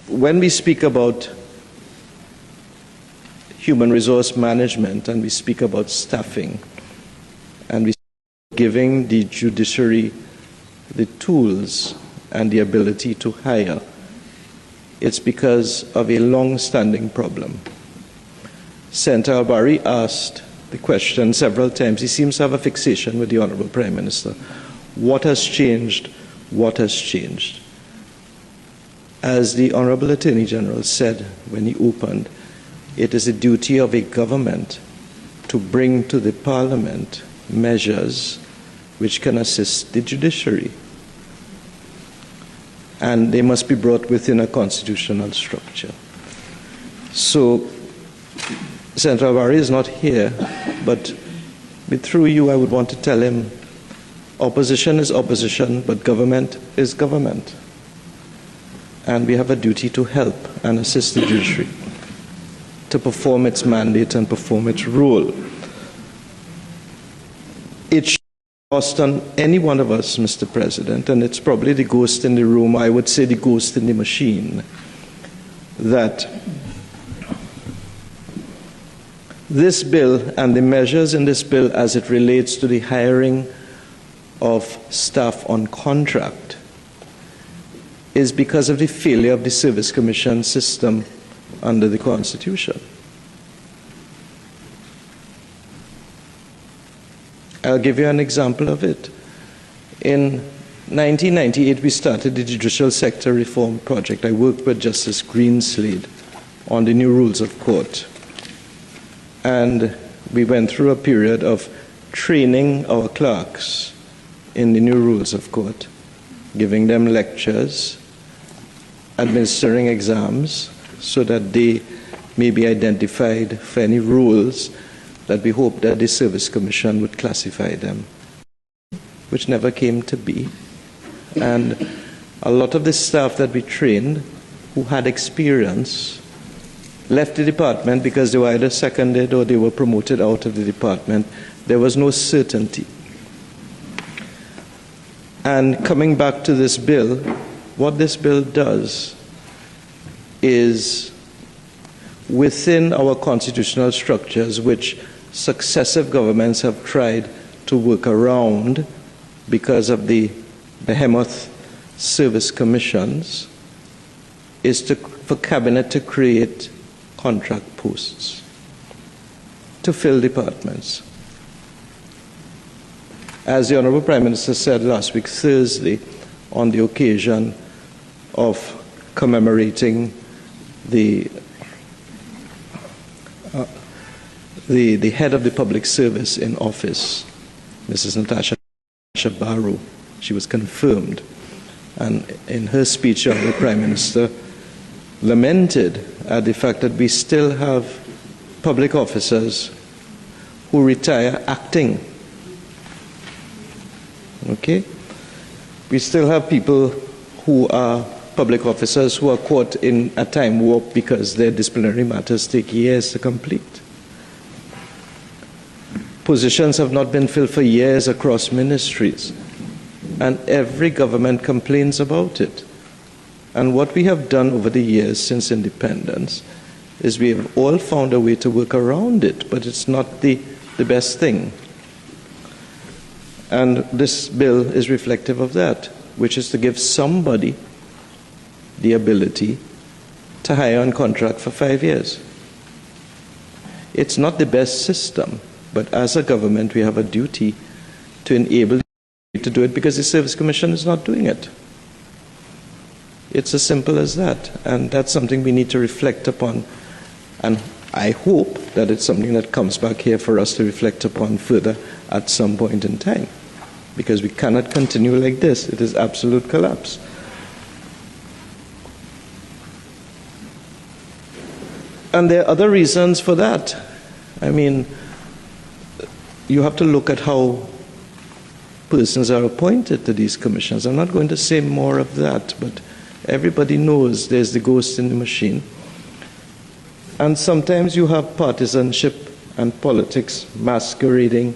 when we speak about human resource management and we speak about staffing and we giving the judiciary the tools and the ability to hire, it's because of a long-standing problem. Senator Albari asked the question several times. He seems to have a fixation with the Honorable Prime Minister. What has changed? What has changed? As the Honorable Attorney General said when he opened, it is the duty of a government to bring to the Parliament measures which can assist the judiciary. And they must be brought within a constitutional structure. So, Senator Albari is not here, but through you I would want to tell him, opposition is opposition, but government is government. And we have a duty to help and assist the judiciary to perform its mandate and perform its role. It should be lost on any one of us, Mr. President, and it's probably the ghost in the room, I would say the ghost in the machine, that this bill and the measures in this bill as it relates to the hiring of staff on contract is because of the failure of the Service Commission system under the Constitution. I'll give you an example of it. In 1998, we started the Judicial Sector Reform Project. I worked with Justice Greenslade on the new rules of court. And we went through a period of training our clerks in the new rules of court, giving them lectures, administering exams, so that they may be identified for any rules that we hope that the Service Commission would classify them, which never came to be. And a lot of the staff that we trained who had experience left the department because they were either seconded or they were promoted out of the department. There was no certainty. And coming back to this bill, what this bill does is, within our constitutional structures, which successive governments have tried to work around because of the behemoth service commissions, is for Cabinet to create contract posts to fill departments. As the Honorable Prime Minister said last week, Thursday, on the occasion of commemorating the head of the public service in office, Mrs. Natasha Barrow, she was confirmed. And in her speech, the Honorable Prime Minister lamented at the fact that we still have public officers who retire acting. Okay? We still have people who are public officers who are caught in a time warp because their disciplinary matters take years to complete. Positions have not been filled for years across ministries, and every government complains about it. And what we have done over the years since independence is we have all found a way to work around it, but it's not the best thing. And this bill is reflective of that, which is to give somebody the ability to hire on contract for 5 years. It's not the best system, but as a government we have a duty to enable to do it because the Service Commission is not doing it. It's as simple as that, and that's something we need to reflect upon, and I hope that it's something that comes back here for us to reflect upon further at some point in time, because we cannot continue like this. It is absolute collapse. And there are other reasons for that. I mean, you have to look at how persons are appointed to these commissions. I'm not going to say more of that, but everybody knows there's the ghost in the machine. And sometimes you have partisanship and politics masquerading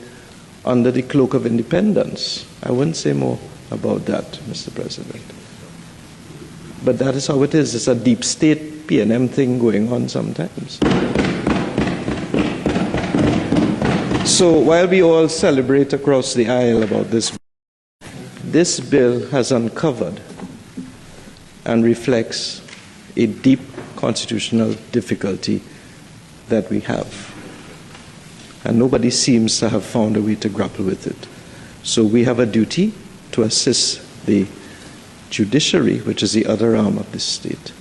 under the cloak of independence. I wouldn't say more about that, Mr. President. But that is how it is. It's a deep state P&M thing going on sometimes. So while we all celebrate across the aisle about this bill has uncovered and reflects a deep constitutional difficulty that we have. And nobody seems to have found a way to grapple with it. So we have a duty to assist the judiciary, which is the other arm of the state.